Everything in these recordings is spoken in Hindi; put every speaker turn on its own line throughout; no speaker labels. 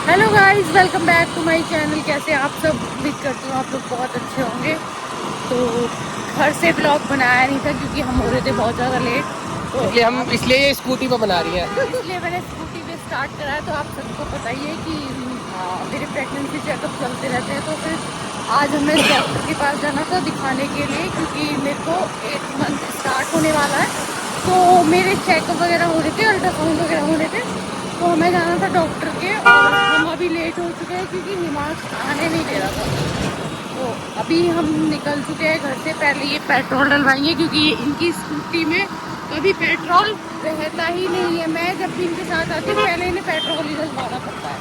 Hello guys, welcome back to my channel. कैसे आप सब? उम्मीद करती हूँ आप लोग बहुत अच्छे होंगे। तो घर से ब्लॉग बनाया नहीं था क्योंकि हम हो रहे थे बहुत ज़्यादा लेट। तो
इसलिए ये स्कूटी पे बना रही है।
इसलिए मैंने स्कूटी पे स्टार्ट कराया। तो आप सबको पता ही है कि मेरे प्रेगनेंसी चेकअप चलते रहते हैं। तो फिर आज हमें डॉक्टर के पास जाना था दिखाने के लिए, क्योंकि मेरे को 8 मंथ स्टार्ट होने वाला है। तो मेरे चेकअप वगैरह हो रहे थे, अल्ट्रासाउंड वगैरह हो रहे थे। तो हमें जाना था डॉक्टर के, और हम अभी लेट हो चुके हैं क्योंकि हिमांशु आने नहीं दे रहा था। तो अभी हम निकल चुके हैं घर से। पहले ये पेट्रोल डलवाएंगे क्योंकि इनकी स्कूटी में कभी पेट्रोल रहता ही नहीं है। मैं जब भी इनके साथ आती हूँ पहले इन्हें पेट्रोल ही डलवाना पड़ता है।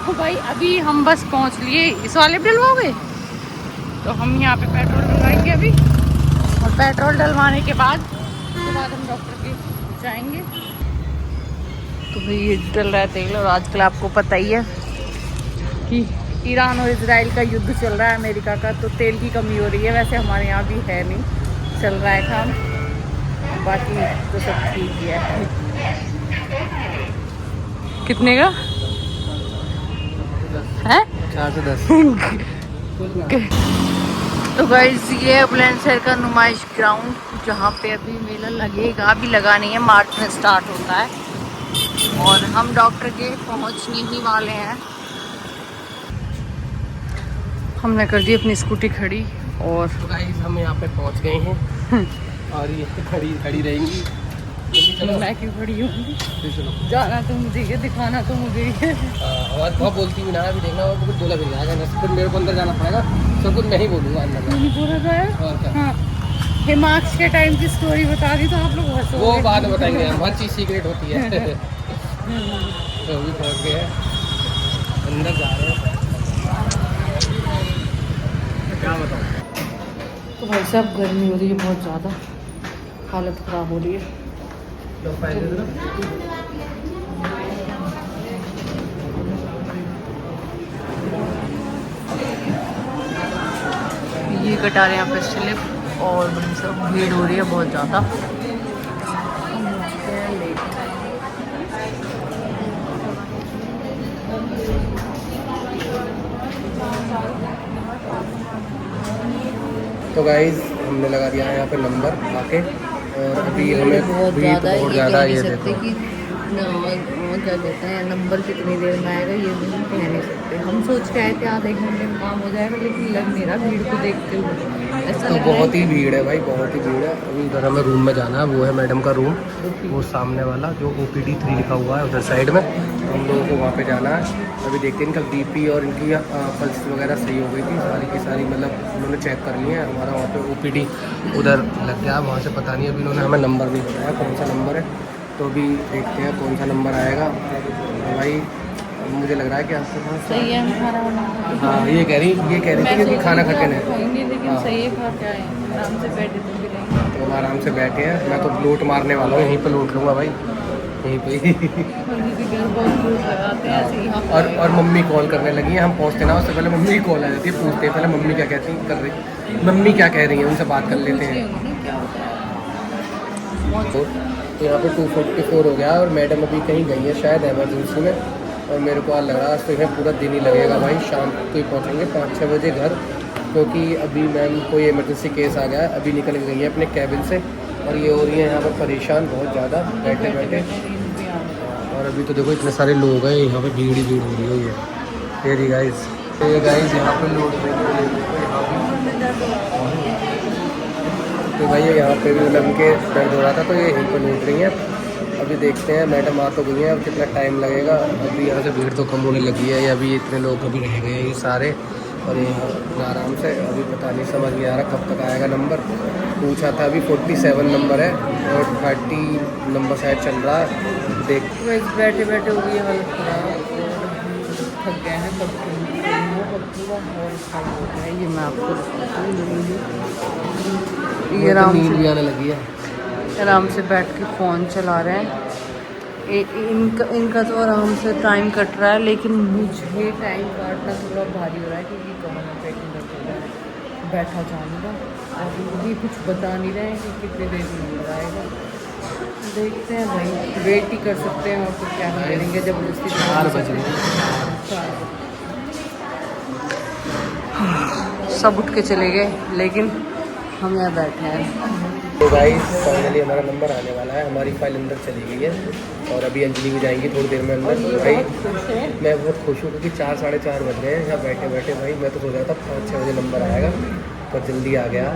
तो भाई अभी हम बस पहुँच लिए। इस वाले भी डलवाओगे? तो हम यहाँ पे पेट्रोल डलवाएंगे अभी, और पेट्रोल डलवाने के बाद उसके बाद हम डॉक्टर के जाएंगे। तो भाई ये डल रहा है तेल। और आजकल आपको पता ही है कि ईरान और इजराइल का युद्ध चल रहा है, अमेरिका का। तो तेल की कमी हो रही है। वैसे हमारे यहाँ भी है नहीं, चल रहा है काम, बाकी तो सब ठीक ही है। कितने का है?
410।
तो गाइस ये है बुलंदशहर का नुमाइश ग्राउंड, जहाँ पे अभी मेला लगेगा। अभी लगा नहीं है, मार्च में स्टार्ट होता है। और हम डॉक्टर के पहुँचने ही वाले हैं। हमने कर दी अपनी स्कूटी खड़ी, और
तो गाइस हम यहाँ पे पहुँच गए हैं और ये खड़ी खड़ी रहेंगी।
मैं क्यों खड़ी हूँ?
चलो।
जाना तो मुझे है, दिखाना तो मुझे है।
और बहुत बोलती भी ना, अभी देखना और कुछ बोला भी नहीं आएगा। सब कुछ मेरे को अंदर जाना पड़ेगा, सब कुछ मैं ही बोलूँगा अंदर में।
नहीं बोला जाए।
और क्या?
हाँ, हिमाक्स के टाइम की स्टोरी बता दी तो आप लोग हंसोगे।
वो बाद में बताएंगे हम, हर चीज़ सीक्रेट होती है। तो अभी पहुँच गए हैं, अंदर जा रहे हैं। क्या बताऊँ?
तो भाई साहब गर्मी हो रही है बहुत ज़्यादा, हालत ख़राब हो रही है। ये कटा रहे हैं यहाँ पे स्लिप, और भाई साहब भीड़ हो रही है बहुत ज़्यादा। हम हो चुके हैं लेट।
तो गाइज हमने लगा दिया है यहाँ पे नंबर आके, और अभी हमें
बहुत
भीड़
ज़्यादा
बहुत
ये
ज़्यादा
कह
है,
नहीं
ये
सकते
देखो।
कि क्या कहते हैं नंबर कितनी देर में आएगा, ये भी हम कह नहीं सकते। हम सोच के आए थे आधे घंटे में काम हो जाएगा, लेकिन लग नहीं रहा भीड़ को देखते हुए। ऐसा
तो
लग रहा है
बहुत ही
कि
भीड़ है भाई, बहुत ही भीड़ है। अभी उधर हमें रूम में जाना है, वो है मैडम का रूम, वो सामने वाला जो OPD 3 लिखा हुआ है उधर साइड में। तो हम लोगों को वहाँ पे जाना है। अभी देखते हैं इनका BP और इनकी पल्स वगैरह सही हो गई थी सारी की सारी, मतलब उन्होंने चेक कर लिया है। हमारा वहाँ पे OPD उधर लग गया, वहाँ से पता नहीं, अभी उन्होंने हमें नंबर नहीं बताया कौन सा नंबर है। तो अभी देखते हैं कौन सा नंबर आएगा। तो भाई मुझे लग रहा है कि आपके पास
सही है हमारा नंबर।
हाँ, ये कह रही थी क्योंकि खाना खा के नहीं।
खाएंगे, लेकिन
हाँ।
सही है, खा के आए आराम से बैठे तो भी रहेंगे।
तो हम आराम से बैठे हैं। मैं तो लूट मारने वाला हूँ, यहीं पे लूट लूँगा भाई, यहीं पे ही।
बहुत दूर लगाते हैं ऐसे यहाँ पे।
और मम्मी कॉल करने लगी हैं। हम पहुँचते ना उससे पहले मम्मी की कॉल आ जाती है, पूछते हैं पहले मम्मी क्या कहती कर रही, मम्मी क्या कह रही है, उनसे बात कर लेते हैं।
क्या होता है।
तो यहाँ पे 2:44 हो गया, और मैडम अभी कहीं गई है शायद एमरजेंसी में। और मेरे को आज लग रहा है आज तो इन्हें पूरा दिन ही लगेगा भाई, शाम को ही पहुँचेंगे 5-6 बजे घर, क्योंकि अभी मैम कोई इमरजेंसी केस आ गया है। अभी निकल गई है अपने कैबिन से, और ये हो रही है यहाँ पर परेशान बहुत ज़्यादा बैठे बैठे। और अभी तो देखो इतने सारे लोग हैं यहाँ पे, भीड़ ही भीड़ हो रही है। ये गाइस, ये गाइस यहाँ पे लोग, तो भाई यहाँ पे भी मतलब उनके दर्द हो रहा था, तो ये यहीं पर लूट रही हैं। अभी देखते हैं, मैडम आ तो गई हैं, अब कितना टाइम लगेगा। अभी यहाँ से भीड़ तो कम होने लगी है, या अभी इतने लोग अभी रह गए हैं ये सारे, और यहाँ आराम से अभी पता नहीं, समझ नहीं आ रहा कब तक आएगा नंबर। पूछा था अभी 47 नंबर है, और 30 नंबर शायद चल रहा है। देख
बैठे बैठे हो गई हालत खराब, थक गए हैं सब। पूरा हॉल खराब हो गया है। ये मैं आपको ये आराम
नींद भी
से
आने लगी है।
आराम से बैठ के फ़ोन चला रहे हैं। इनका तो आराम से टाइम कट रहा है, लेकिन मुझे टाइम काटना थोड़ा भारी हो रहा है क्योंकि कमर में पेट में दर्द हो रहा है, बैठा जाऊँगा। और ये कुछ बता नहीं रहे हैं कि कितनी देर में नंबर आएगा। देखते हैं भाई, वेट ही कर सकते हैं और तो क्या करेंगे। जबरदस्ती
4 बज रहे हैं।
सब उठ के चले गए लेकिन हम यहाँ बैठे हैं।
तो गाइस फाइनली हमारा नंबर आने वाला है, हमारी फाइल अंदर चली गई है और अभी अंजलि भी जाएंगी थोड़ी देर में अंदर। भाई मैं बहुत खुश हूँ क्योंकि 4 साढ़े 4 बज रहे हैं यहाँ बैठे बैठे। भाई मैं तो सोच रहा था 5-6 बजे नंबर आएगा पर जल्दी आ गया।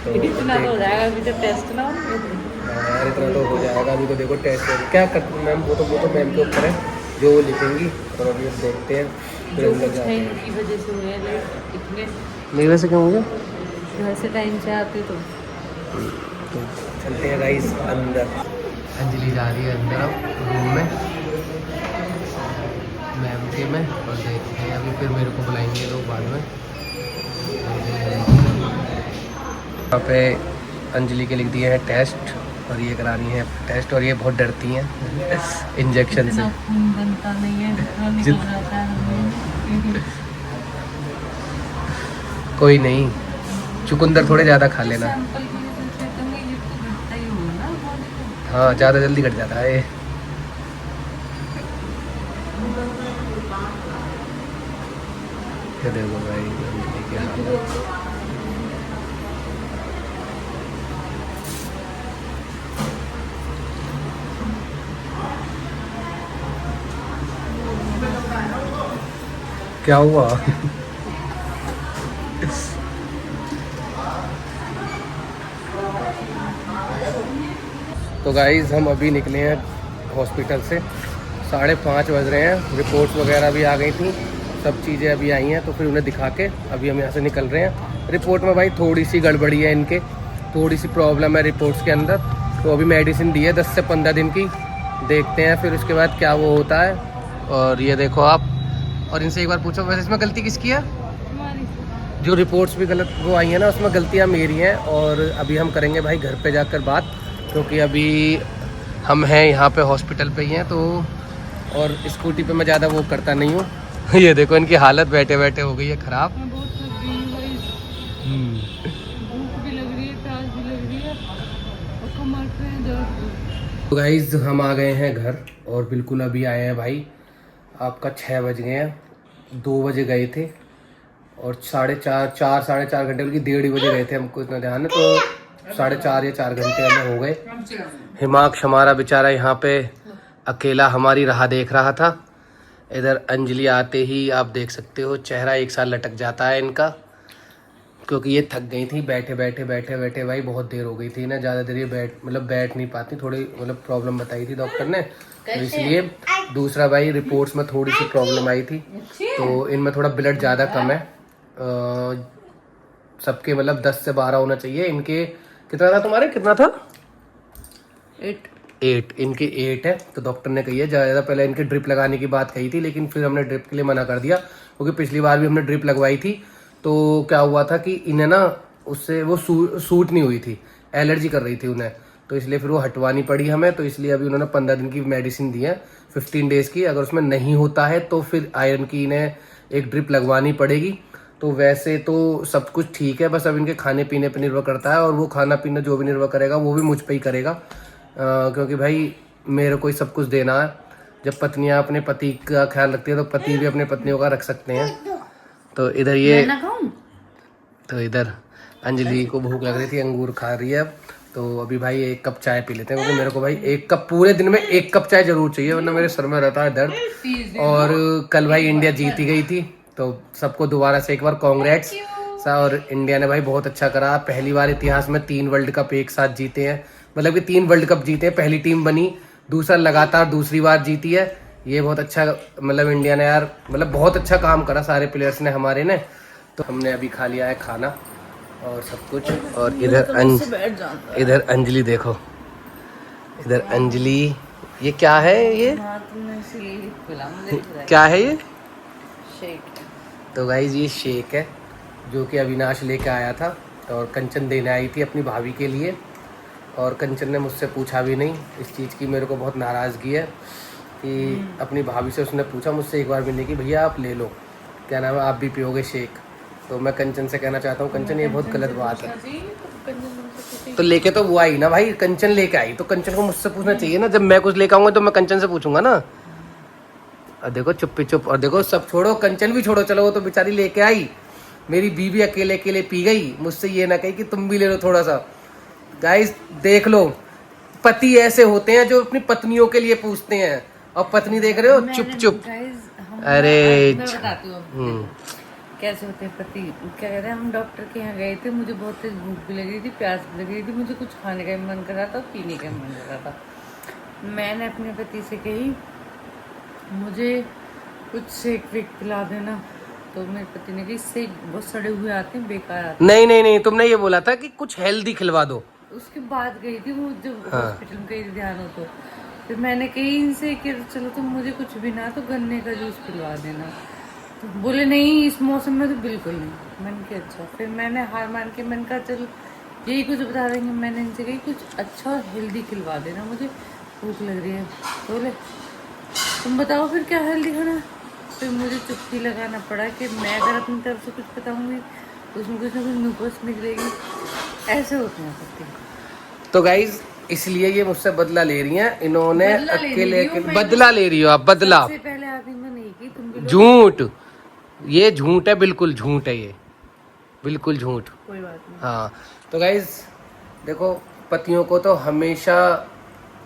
तो
इतना तो हो जाएगा, अभी तो टेस्ट ना
यार इतना तो हो जाएगा। अभी तो देखो टेस्ट क्या करती मैम, वो तो मैम के ऊपर है जो वो लिखेंगी। और अभी अब देखते हैं फिर अंदर जाते हैं।
की वजह से हुए लेट इतने,
मेरी वजह से क्यों हो गया?
वैसे टाइम से आते तो
चलते हैं गाइस अंदर। अंजलि जा रही है अंदर अब रूम में मैम के में और देखते हैं अभी फिर मेरे को बुलाएंगे लोग बाद में। यहाँ पे अंजलि के लिख दिए हैं टेस्ट और ये करानी है टेस्ट और ये बहुत डरती हैं इंजेक्शन से।
खून बनता नहीं है, निकल जाता है।
कोई नहीं, चुकंदर थोड़े ज़्यादा खा लेना। हाँ ज़्यादा जल्दी कट जाता है। ये देखो भाई अंजलि की हालत। क्या हुआ? तो गाइज़ हम अभी निकले हैं हॉस्पिटल से, 5:30 बज रहे हैं। रिपोर्ट्स वगैरह भी आ गई थी, सब चीज़ें अभी आई हैं तो फिर उन्हें दिखा के अभी हम यहाँ से निकल रहे हैं। रिपोर्ट में भाई थोड़ी सी गड़बड़ी है, इनके थोड़ी सी प्रॉब्लम है रिपोर्ट्स के अंदर। तो अभी मेडिसिन दी है 10 से 15 दिन की, देखते हैं फिर उसके बाद क्या वो होता है। और ये देखो आप, और इनसे एक बार पूछो वैसे इसमें गलती किसकी है? जो रिपोर्ट्स भी गलत वो आई हैं ना उसमें गलतियाँ मेरी हैं। और अभी हम करेंगे भाई घर पे जाकर बात, क्योंकि अभी हम हैं यहाँ पे हॉस्पिटल पे ही हैं तो। और स्कूटी पे मैं ज़्यादा वो करता नहीं हूँ। ये देखो इनकी हालत बैठे बैठे हो गई है ख़राब। तो गाइज़ हम आ गए हैं घर और बिल्कुल अभी आए हैं भाई। आपका 6 बज गए हैं, 2 बजे गए थे और 4 साढ़े 4 घंटे बल्कि 1:30 बजे गए थे, हमको इतना ध्यान है। तो 4.5 या 4 घंटे हमें हो गए। हिमाक्ष हमारा बेचारा यहाँ पे अकेला हमारी राह देख रहा था। इधर अंजलि आते ही आप देख सकते हो चेहरा एक साल लटक जाता है इनका, क्योंकि ये थक गई थी बैठे बैठे भाई। बहुत देर हो गई थी ना, ज़्यादा देर ये बैठ नहीं पाती, थोड़ी प्रॉब्लम बताई थी डॉक्टर ने तो इसलिए। दूसरा भाई रिपोर्ट्स में थोड़ी सी प्रॉब्लम आई थी तो इनमें थोड़ा ब्लड ज़्यादा कम है। सबके 10 से 12 होना चाहिए। इनके कितना था? तुम्हारे कितना था? 8 इनके 8 है। तो डॉक्टर ने कही है ज़्यादा, पहले इनके ड्रिप लगाने की बात कही थी लेकिन फिर हमने ड्रिप के लिए मना कर दिया, क्योंकि पिछली बार भी हमने ड्रिप लगवाई थी तो क्या हुआ था कि इन्हें ना उससे वो सूट नहीं हुई थी, एलर्जी कर रही थी उन्हें, तो इसलिए फिर वो हटवानी पड़ी हमें। तो इसलिए अभी उन्होंने 15 दिन की मेडिसिन दी है, 15 डेज़ की। अगर उसमें नहीं होता है तो फिर आयरन की इन्हें एक ड्रिप लगवानी पड़ेगी। तो वैसे तो सब कुछ ठीक है, बस अब इनके खाने पीने पर निर्भर करता है और वो खाना पीना जो भी निर्भर करेगा वो भी मुझ पर ही करेगा, क्योंकि भाई मेरे को ही सब कुछ देना है। जब पत्नियां अपने पति का ख्याल रखती है तो पति भी अपने पत्नियों का रख सकते हैं। तो इधर ये तो इधर अंजलि को भूख लग रही थी, अंगूर खा रही है अब। तो अभी भाई 1 कप चाय पी लेते हैं, क्योंकि मेरे को भाई 1 कप पूरे दिन में 1 कप चाय जरूर चाहिए, वरना मेरे सर में रहता है दर्द। और कल भाई इंडिया जीती गई थी तो सबको दोबारा से एक बार कांग्रेट्स। और इंडिया ने भाई बहुत अच्छा करा, पहली बार इतिहास में 3 वर्ल्ड कप एक साथ जीते हैं, मतलब कि 3 वर्ल्ड कप जीते हैं, पहली टीम बनी, दूसरा लगातार दूसरी बार जीती है। ये बहुत अच्छा इंडिया ने यार बहुत अच्छा काम करा सारे प्लेयर्स ने हमारे ने। तो हमने अभी खा लिया है खाना और सब कुछ। और इधर अंजलि देखो, इधर अंजलि, ये क्या है? ये क्या है? ये
शेक।
तो गाइस ये शेक है जो कि अविनाश लेके आया था और कंचन देने आई थी अपनी भाभी के लिए। और कंचन ने मुझसे पूछा भी नहीं इस चीज़ की, मेरे को बहुत नाराज़गी है कि अपनी भाभी से उसने पूछा मुझसे एक बार भी नहीं कि भैया आप ले लो, क्या नाम है, आप भी पियोगे शेक। तो मैं कंचन से कहना चाहता हूँ कंचन ये बहुत गलत बात है। तो लेके तो वो आई ना भाई, कंचन लेके आई तो कंचन को मुझसे पूछना चाहिए ना। जब मैं कुछ लेके आऊँगा तो मैं कंचन से पूछूंगा ना। और देखो चुप्पी चुप, और देखो सब छोड़ो, कंचन भी छोड़ो, चलो वो तो बेचारी लेके आई, मेरी बीवी अकेले अकेले पी गई, मुझसे ये ना कही कि तुम भी ले लो थोड़ा सा। गाइस देख लो, पति ऐसे होते हैं जो अपनी पत्नियों के लिए पूछते हैं, और पत्नी देख रहे हो चुप चुप। अरे
मैं बताती हूँ आपको कैसे होते हैं पति। क्या कहते हैं, हम डॉक्टर के यहाँ गए थे, मुझे बहुत तेज भूख भी लग रही थी, प्यास भी लग रही थी, मुझे कुछ खाने का भी मन कर रहा था, पीने का भी मन कर रहा था। मैंने अपने पति से कही मुझे कुछ शेक वेक पिला देना, तो मेरे पति ने कहा शेक बहुत सड़े हुए आते हैं, बेकार आते
नहीं नहीं नहीं, तुमने ये बोला था कि कुछ हेल्दी खिलवा दो।
हैं। उसके बाद गई थी वो जब
हाँ।
हॉस्पिटल में गई ध्यान हो तो फिर मैंने कही इनसे कि चलो तुम मुझे कुछ भी ना तो गन्ने का जूस पिलवा देना, तो बोले नहीं इस मौसम में तो बिल्कुल नहीं। मैंने कहा अच्छा, फिर मैंने हार मान के मैंने कहा चल यही कुछ बता देंगे। मैंने इनसे कही कुछ अच्छा और हेल्दी खिलवा देना, मुझे भूख लग रही है। तो बोले तुम बताओ फिर क्या हेल्दी खाना। फिर मुझे चुप्पी लगाना पड़ा कि मैं अगर अपनी तरफ से कुछ बताऊंगी तो उसमें कुछ ना कुछ नुकस निकलेगी। ऐसे होते हैं पति।
तो गाइज इसलिए ये मुझसे बदला ले रही हैं, इन्होंने
बदला ले
अकेले
रही हूँ
अकेले
मैं।
बदला ले रही हो आप, बदला।
सबसे पहले आदमी में नहीं की तुम भी लो।
झूठ, ये झूठ है, बिल्कुल झूठ है, ये बिल्कुल झूठ।
कोई बात नहीं।
हाँ तो गाइज देखो, पतियों को तो हमेशा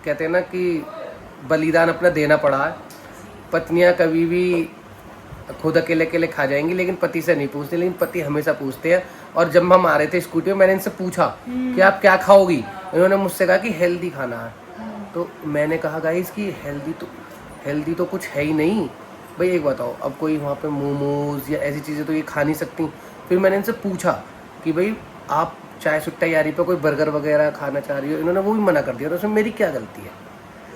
कहते हैं ना कि बलिदान अपना देना पड़ा है। पत्नियां कभी भी खुद अकेले अकेले खा जाएंगी, लेकिन पति से नहीं पूछते, लेकिन पति हमेशा पूछते हैं। और जब हम आ रहे थे स्कूटी में, मैंने इनसे पूछा कि आप क्या खाओगी, इन्होंने मुझसे कहा कि हेल्दी खाना है। तो मैंने कहा गाइस कि हेल्दी तो कुछ है ही नहीं भाई, एक बताओ, अब कोई वहाँ पे मोमोज या ऐसी चीज़ें तो ये खा नहीं सकती। फिर मैंने इनसे पूछा कि भाई आप चाय सुट्टा यारी पे कोई बर्गर वगैरह खाना चाह रही हो, इन्होंने वो भी मना कर दिया, तो उसमें मेरी क्या गलती है,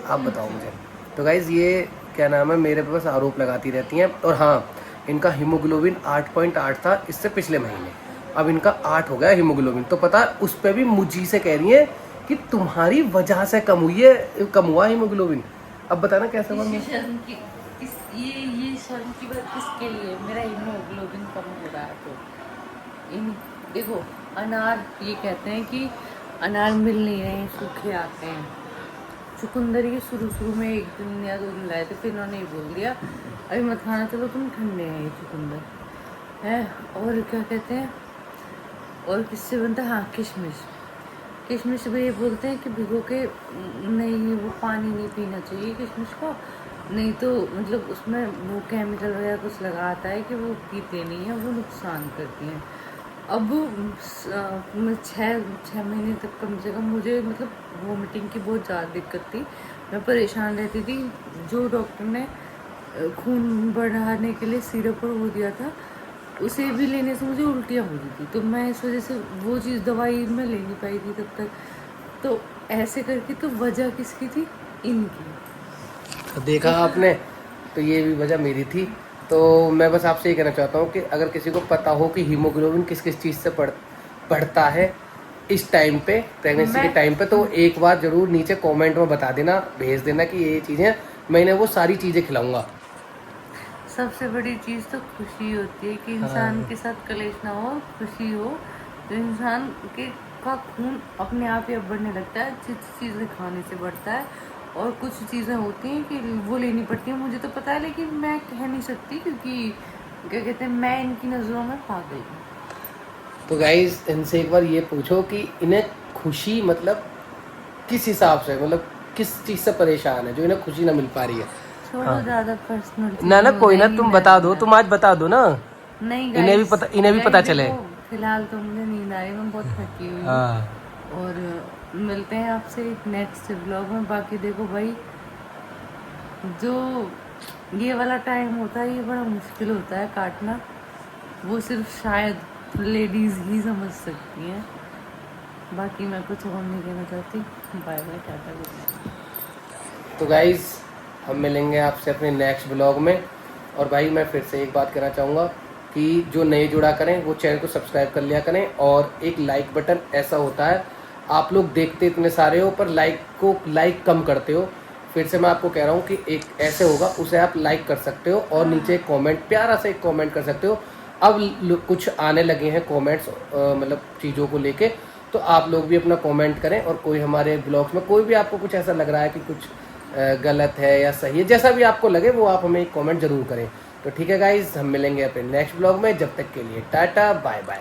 आप बताओ मुझे। तो गाइज़ ये क्या नाम है, मेरे पे बस आरोप लगाती रहती हैं। और हाँ, इनका हीमोग्लोबिन 8.8 था इससे पिछले महीने, अब इनका 8 हो गया हीमोग्लोबिन। तो पता उस पर भी मुझी से कह रही है कि तुम्हारी वजह से कम हुआ हीमोग्लोबिन। अब बताना कैसा हुआ।
ये शर्म की बात किसके लिए, मेरा हीमोग्लोबिन कम हो रहा है तो देखो अनार, ये कहते हैं कि अनार मिल नहीं रहे हैं, सूखे आते हैं। चुकंदर ये शुरू में 1 दिन या 2 दिन लाए थे, फिर इन्होंने ये बोल दिया अभी मत खाना, चलो तुम ठंडे हैं ये चुकंदर है। और क्या कहते हैं, और किससे बनता है, हाँ किशमिश भी ये बोलते हैं कि भिगो के नहीं, वो पानी नहीं पीना चाहिए किशमिश को, नहीं तो मतलब उसमें वो केमिकल वगैरह कुछ लगाता है कि वो पीते नहीं है, वो नुकसान करती हैं। अब 6 महीने तक कम से कम मुझे मतलब वोमिटिंग की बहुत ज़्यादा दिक्कत थी, मैं परेशान रहती थी। जो डॉक्टर ने खून बढ़ाने के लिए सिरप और वो दिया था, उसे भी लेने से मुझे उल्टियाँ हो रही थी, तो मैं इस वजह से वो चीज़ दवाई मैं ले नहीं पाई थी तब तक। तो ऐसे करके तो वजह किसकी थी, इनकी।
तो देखा आपने, तो ये भी वजह मेरी थी। तो मैं बस आपसे ये कहना चाहता हूँ कि अगर किसी को पता हो कि हीमोग्लोबिन किस किस चीज़ से बढ़ता है इस टाइम पे, प्रेगनेंसी के टाइम पे, तो एक बार ज़रूर नीचे कमेंट में बता देना, भेज देना कि ये चीज़ें, मैं इन्हें वो सारी चीज़ें खिलाऊंगा।
सबसे बड़ी चीज़ तो खुशी होती है कि इंसान के साथ कलेश ना हो, खुशी हो, तो इंसान का खून अपने आप ही अब बढ़ने लगता है, चीज़ें खाने से बढ़ता है। और कुछ चीज़ें होती हैं कि वो लेनी पड़ती हैं, मुझे तो पता है, लेकिन मैं कह नहीं सकती क्योंकि क्या कहते हैं, मैं इनकी नज़रों में पागल हूँ।
तो गाइज इनसे एक बार ये पूछो कि इन्हें खुशी मतलब किस हिसाब से, मतलब किस चीज़ से परेशान है जो इन्हें खुशी ना मिल पा रही है।
छोड़ो ज़्यादा पर्सनल
ना कोई ना, तुम बता दो, तुम आज बता दो ना,
नहीं
इन्हें भी पता चले।
फिलहाल तो मुझे नींद आ रही, मैं बहुत थकी हुई हूँ। और मिलते हैं आपसे एक नेक्स्ट व्लॉग में। बाकी देखो भाई, जो ये वाला टाइम होता है ये बड़ा मुश्किल होता है काटना, वो सिर्फ शायद लेडीज़ ही समझ सकती हैं। बाकी मैं कुछ और नहीं कहना चाहती। Bye bye, tata, good night.
तो गाइज हम मिलेंगे आपसे अपने नेक्स्ट ब्लॉग में। और भाई मैं फिर से एक बात कहना चाहूँगा कि जो नए जुड़ा करें वो चैनल को सब्सक्राइब कर लिया करें, और एक लाइक बटन ऐसा होता है, आप लोग देखते इतने सारे हो पर लाइक कम करते हो। फिर से मैं आपको कह रहा हूँ कि एक ऐसे होगा, उसे आप लाइक कर सकते हो और नीचे एक कमेंट, प्यारा सा एक कमेंट कर सकते हो। अब कुछ आने लगे हैं कमेंट्स मतलब चीज़ों को लेके, तो आप लोग भी अपना कमेंट करें। और कोई हमारे ब्लॉग्स में कोई भी आपको कुछ ऐसा लग रहा है कि कुछ गलत है या सही है, जैसा भी आपको लगे वो आप हमें एक कमेंट जरूर करें। तो ठीक है गाइज, हम मिलेंगे अपने नेक्स्ट ब्लॉग में, जब तक के लिए टाटा बाय बाय।